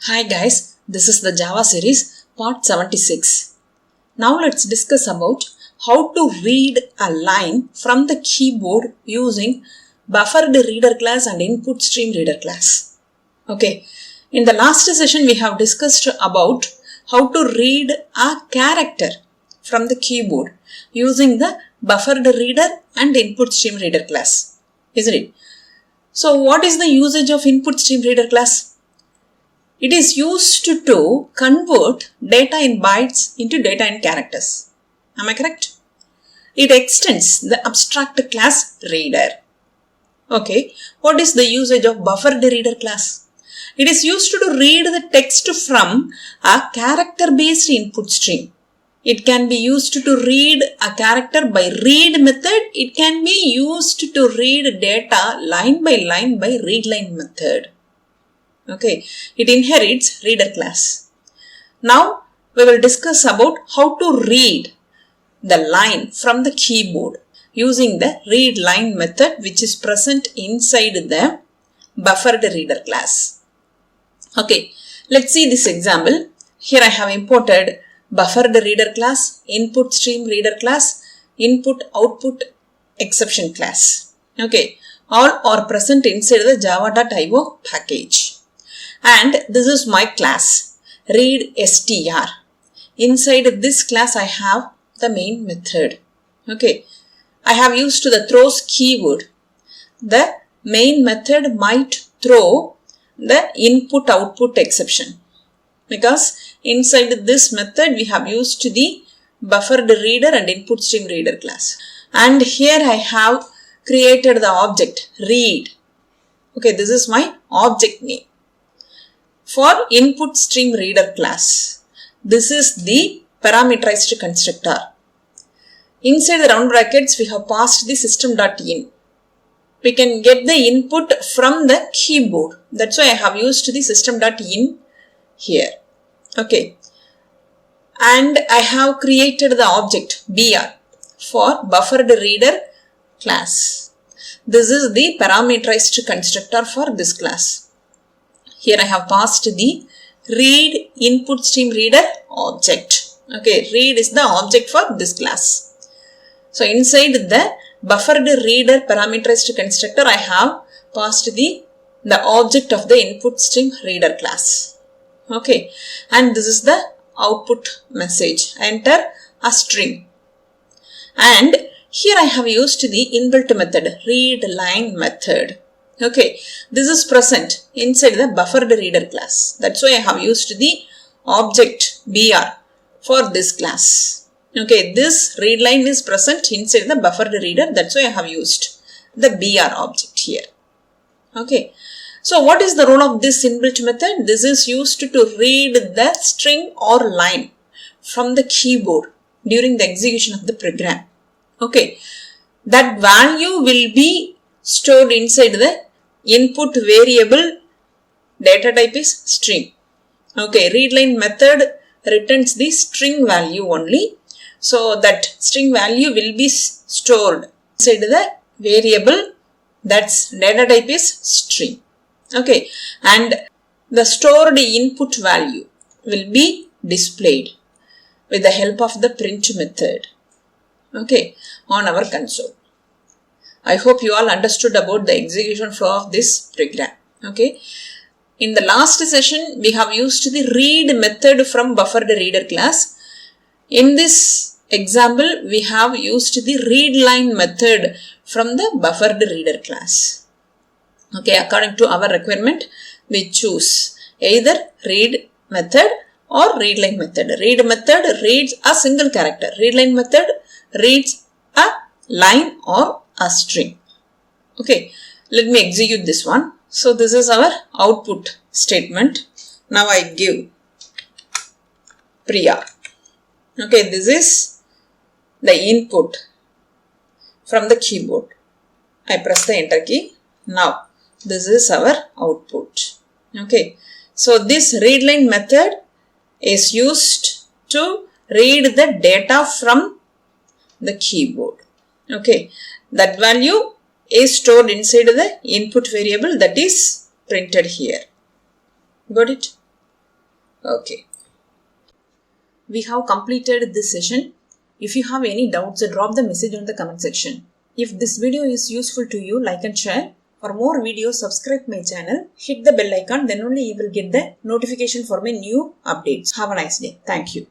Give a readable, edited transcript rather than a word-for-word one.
Hi guys, this is the Java series part 76. Now let's discuss about how to read a line from the keyboard using BufferedReader class and InputStreamReader class. Okay, in the last session we have discussed about how to read a character from the keyboard using the BufferedReader and InputStreamReader class, isn't it? So what is the usage of InputStreamReader class? It is used to convert data in bytes into data in characters. Am I correct? It extends the abstract class reader. Okay, what is the usage of BufferedReader class? It is used to read the text from a character-based input stream. It can be used to read a character by read method. It can be used to read data line by readLine method. Okay, it inherits reader class. Now we will discuss about how to read the line from the keyboard using the readLine method which is present inside the BufferedReader class. Okay, let's see this example. Here I have imported BufferedReader class, InputStreamReader class, input-output exception class. Okay, all are present inside the java.io package. And this is my class, readStr. Inside this class I have the main method. Okay, I have used the throws keyword. The main method might throw the input-output exception because inside this method we have used the BufferedReader and InputStreamReader class. And here I have created the object read. Okay, this is my object name. For InputStreamReader class, this is the parameterized constructor. Inside the round brackets, we have passed the system.in. We can get the input from the keyboard. That's why I have used the system.in here. Okay. And I have created the object br for BufferedReader class. This is the parameterized constructor for this class. Here I have passed the read InputStreamReader object. Okay, read is the object for this class. So inside the BufferedReader parameterized constructor, I have passed the object of the InputStreamReader class. Okay, and this is the output message. Enter a string. And here I have used the inbuilt method, readLine method. Okay, this is present inside the BufferedReader class. That's why I have used the object br for this class. Okay, this readLine is present inside the BufferedReader. That's why I have used the br object here. Okay, so what is the role of this inbuilt method? This is used to read the string or line from the keyboard during the execution of the program. Okay, that value will be stored inside the input variable. Data type is string. Okay, readLine method returns the string value only. So that string value will be stored inside the variable, that's data type is string. Okay, and the stored input value will be displayed with the help of the print method. Okay, on our console. I hope you all understood about the execution flow of this program. Okay. In the last session, we have used the read method from BufferedReader class. In this example, we have used the readLine method from the BufferedReader class. Okay, according to our requirement, we choose either read method or readLine method. Read method reads a single character. ReadLine method reads a line or a string. Okay, let me execute this one. So this is our output statement. Now I give Priya. Okay, this is the input from the keyboard. I press the enter key. Now this is our output. Okay, so this readLine method is used to read the data from the keyboard. Okay, that value is stored inside the input variable that is printed here. Got it? Okay. We have completed this session. If you have any doubts, drop the message on the comment section. If this video is useful to you, like and share. For more videos, subscribe my channel. Hit the bell icon, then only you will get the notification for my new updates. Have a nice day. Thank you.